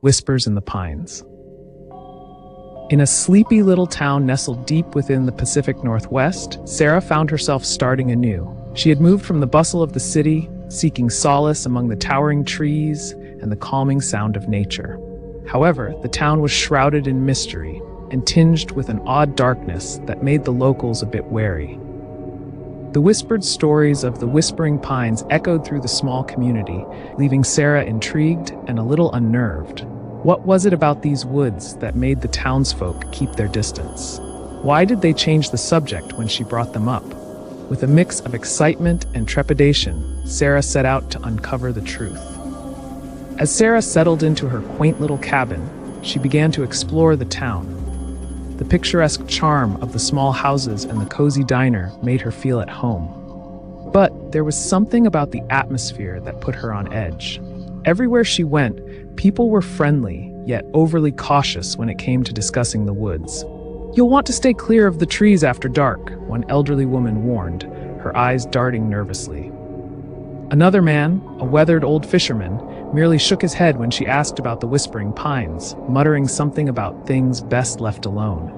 Whispers in the Pines. In a sleepy little town nestled deep within the Pacific Northwest, Sarah found herself starting anew. She had moved from the bustle of the city, seeking solace among the towering trees and the calming sound of nature. However, the town was shrouded in mystery and tinged with an odd darkness that made the locals a bit wary. The whispered stories of the Whispering Pines echoed through the small community, leaving Sarah intrigued and a little unnerved. What was it about these woods that made the townsfolk keep their distance? Why did they change the subject when she brought them up? With a mix of excitement and trepidation, Sarah set out to uncover the truth. As Sarah settled into her quaint little cabin, she began to explore the town. The picturesque charm of the small houses and the cozy diner made her feel at home. But there was something about the atmosphere that put her on edge. Everywhere she went, people were friendly, yet overly cautious when it came to discussing the woods. "You'll want to stay clear of the trees after dark," one elderly woman warned, her eyes darting nervously. Another man, a weathered old fisherman, merely shook his head when she asked about the Whispering Pines, muttering something about things best left alone.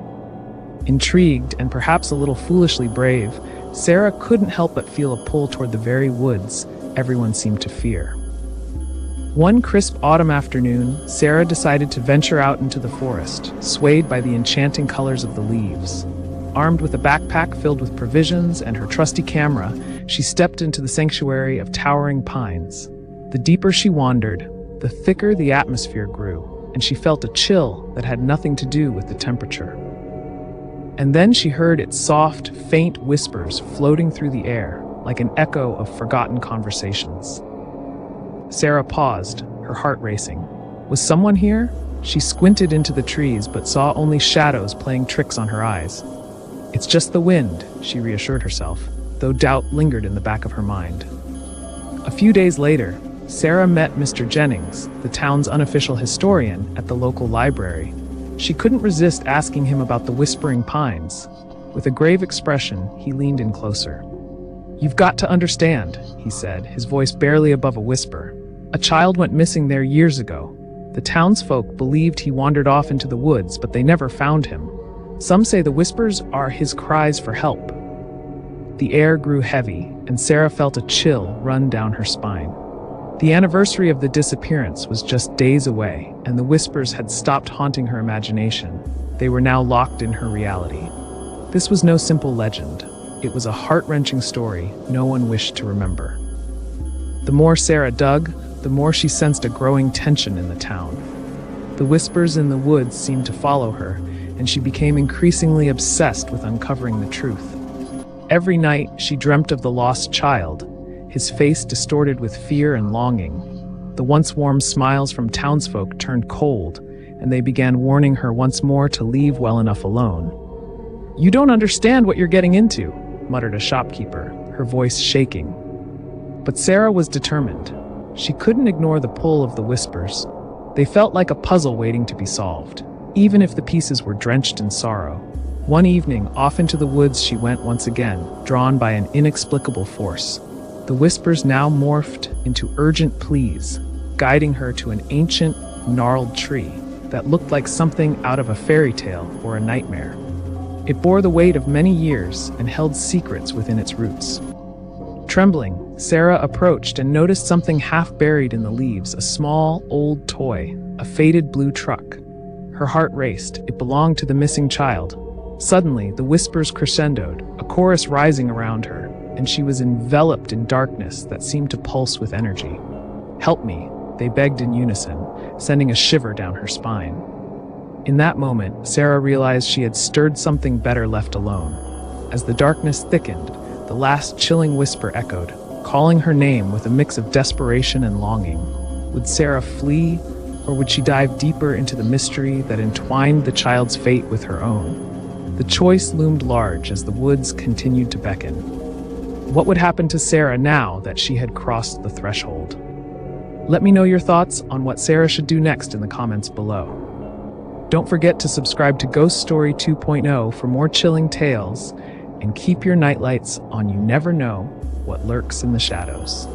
Intrigued and perhaps a little foolishly brave, Sarah couldn't help but feel a pull toward the very woods everyone seemed to fear. One crisp autumn afternoon, Sarah decided to venture out into the forest, swayed by the enchanting colors of the leaves. Armed with a backpack filled with provisions and her trusty camera, she stepped into the sanctuary of towering pines. The deeper she wandered, the thicker the atmosphere grew, and she felt a chill that had nothing to do with the temperature. And then she heard its soft, faint whispers floating through the air, like an echo of forgotten conversations. Sarah paused, her heart racing. Was someone here? She squinted into the trees, but saw only shadows playing tricks on her eyes. "It's just the wind," she reassured herself, though doubt lingered in the back of her mind. A few days later, Sarah met Mr. Jennings, the town's unofficial historian, at the local library. She couldn't resist asking him about the Whispering Pines. With a grave expression, he leaned in closer. "You've got to understand," he said, his voice barely above a whisper. "A child went missing there years ago. The townsfolk believed he wandered off into the woods, but they never found him. Some say the whispers are his cries for help." The air grew heavy, and Sarah felt a chill run down her spine. The anniversary of the disappearance was just days away, and the whispers had stopped haunting her imagination. They were now locked in her reality. This was no simple legend. It was a heart-wrenching story no one wished to remember. The more Sarah dug, the more she sensed a growing tension in the town. The whispers in the woods seemed to follow her, and she became increasingly obsessed with uncovering the truth. Every night, she dreamt of the lost child, his face distorted with fear and longing. The once warm smiles from townsfolk turned cold, and they began warning her once more to leave well enough alone. "You don't understand what you're getting into," muttered a shopkeeper, her voice shaking. But Sarah was determined. She couldn't ignore the pull of the whispers. They felt like a puzzle waiting to be solved, even if the pieces were drenched in sorrow. One evening, off into the woods she went once again, drawn by an inexplicable force. The whispers now morphed into urgent pleas, guiding her to an ancient, gnarled tree that looked like something out of a fairy tale or a nightmare. It bore the weight of many years and held secrets within its roots. Trembling, Sarah approached and noticed something half buried in the leaves, a small, old toy, a faded blue truck. Her heart raced. It belonged to the missing child. Suddenly, the whispers crescendoed, a chorus rising around her, and she was enveloped in darkness that seemed to pulse with energy. "Help me," they begged in unison, sending a shiver down her spine. In that moment, Sarah realized she had stirred something better left alone. As the darkness thickened, the last chilling whisper echoed, calling her name with a mix of desperation and longing. Would Sarah flee, or would she dive deeper into the mystery that entwined the child's fate with her own? The choice loomed large as the woods continued to beckon. What would happen to Sarah now that she had crossed the threshold? Let me know your thoughts on what Sarah should do next in the comments below. Don't forget to subscribe to Ghost Story 2.0 for more chilling tales, and keep your nightlights on. You never know what lurks in the shadows.